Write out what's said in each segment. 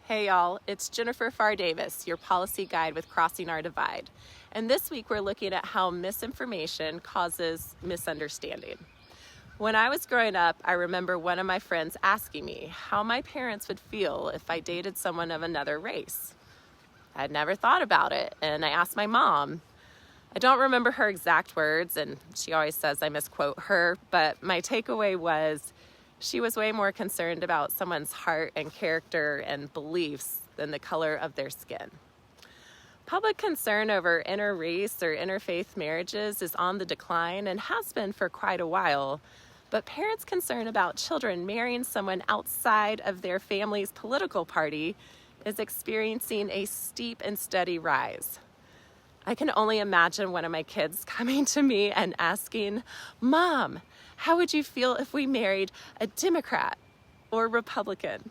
Hey y'all, it's Jennifer Farr Davis, your policy guide with Crossing Our Divide. And this week we're looking at how misinformation causes misunderstanding. When I was growing up, I remember one of my friends asking me how my parents would feel if I dated someone of another race. I'd never thought about it, and I asked my mom. I don't remember her exact words, and she always says I misquote her, but my takeaway was she was way more concerned about someone's heart and character and beliefs than the color of their skin. Public concern over inter-race or interfaith marriages is on the decline and has been for quite a while, but parents' concern about children marrying someone outside of their family's political party is experiencing a steep and steady rise. I can only imagine one of my kids coming to me and asking, "Mom, how would you feel if we married a Democrat or Republican?"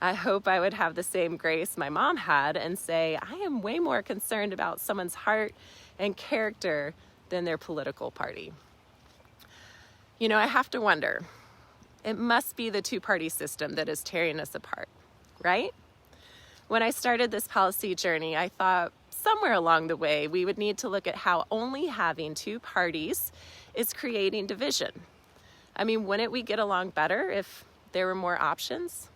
I hope I would have the same grace my mom had and say, I am way more concerned about someone's heart and character than their political party. You know, I have to wonder, it must be the two-party system that is tearing us apart, right? When I started this policy journey, I thought somewhere along the way we would need to look at how only having two parties is creating division. I mean, wouldn't we get along better if there were more options?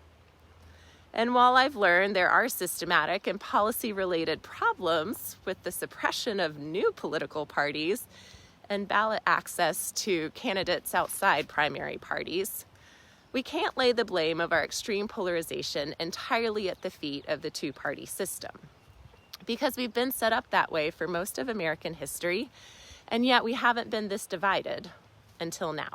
And while I've learned there are systematic and policy-related problems with the suppression of new political parties and ballot access to candidates outside primary parties, we can't lay the blame of our extreme polarization entirely at the feet of the two-party system, because we've been set up that way for most of American history, and yet we haven't been this divided until now.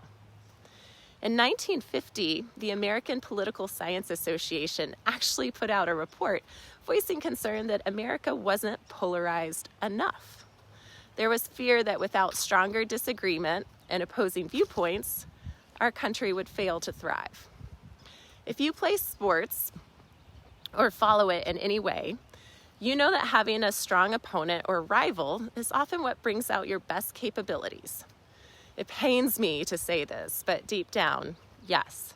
In 1950, the American Political Science Association actually put out a report voicing concern that America wasn't polarized enough. There was fear that without stronger disagreement and opposing viewpoints, our country would fail to thrive. If you play sports or follow it in any way, you know that having a strong opponent or rival is often what brings out your best capabilities. It pains me to say this, but deep down, yes,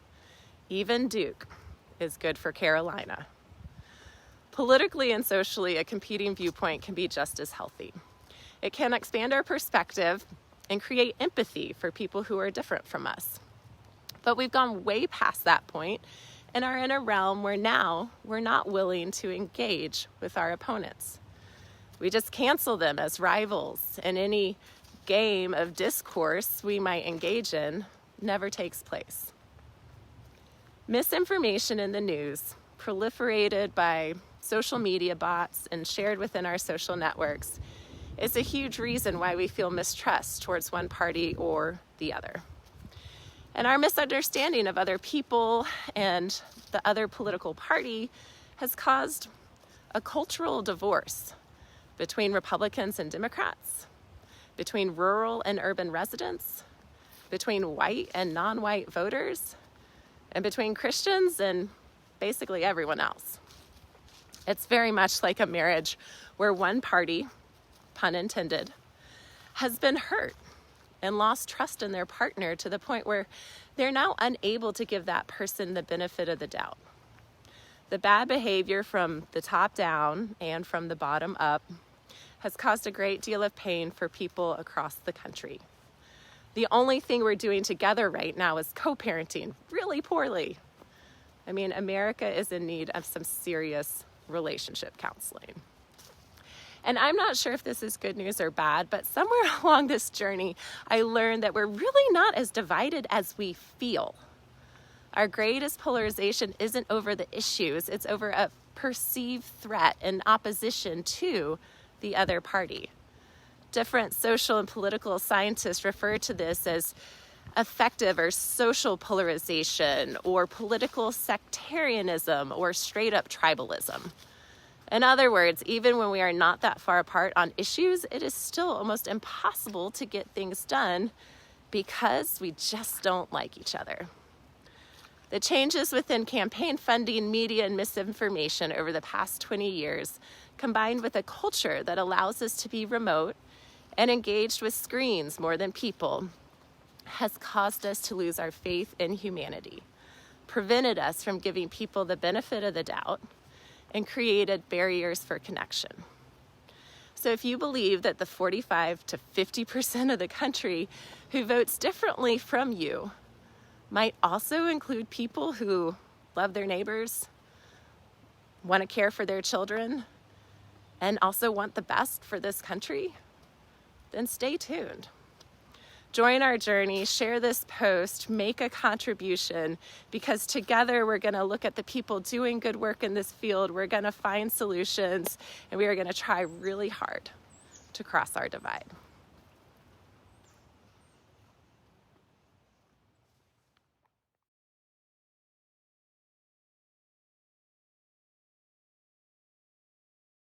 even Duke is good for Carolina. Politically and socially, a competing viewpoint can be just as healthy. It can expand our perspective and create empathy for people who are different from us. But we've gone way past that point and are in a realm where now we're not willing to engage with our opponents. We just cancel them as rivals, and any game of discourse we might engage in never takes place. Misinformation in the news, proliferated by social media bots and shared within our social networks, is a huge reason why we feel mistrust towards one party or the other. And our misunderstanding of other people and the other political party has caused a cultural divorce between Republicans and Democrats, between rural and urban residents, between white and non-white voters, and between Christians and basically everyone else. It's very much like a marriage where one party, pun intended, has been hurt and lost trust in their partner to the point where they're now unable to give that person the benefit of the doubt. The bad behavior from the top down and from the bottom up has caused a great deal of pain for people across the country. The only thing we're doing together right now is co-parenting really poorly. I mean, America is in need of some serious relationship counseling. And I'm not sure if this is good news or bad, but somewhere along this journey, I learned that we're really not as divided as we feel. Our greatest polarization isn't over the issues, it's over a perceived threat and opposition to the other party. Different social and political scientists refer to this as affective or social polarization, or political sectarianism, or straight up tribalism. In other words, even when we are not that far apart on issues, it is still almost impossible to get things done because we just don't like each other. The changes within campaign funding, media, and misinformation over the past 20 years, combined with a culture that allows us to be remote and engaged with screens more than people, has caused us to lose our faith in humanity, prevented us from giving people the benefit of the doubt, and created barriers for connection. So if you believe that the 45 to 50% of the country who votes differently from you might also include people who love their neighbors, want to care for their children, and also want the best for this country, then stay tuned. Join our journey, share this post, make a contribution, because together we're going to look at the people doing good work in this field, we're going to find solutions, and we are going to try really hard to cross our divide.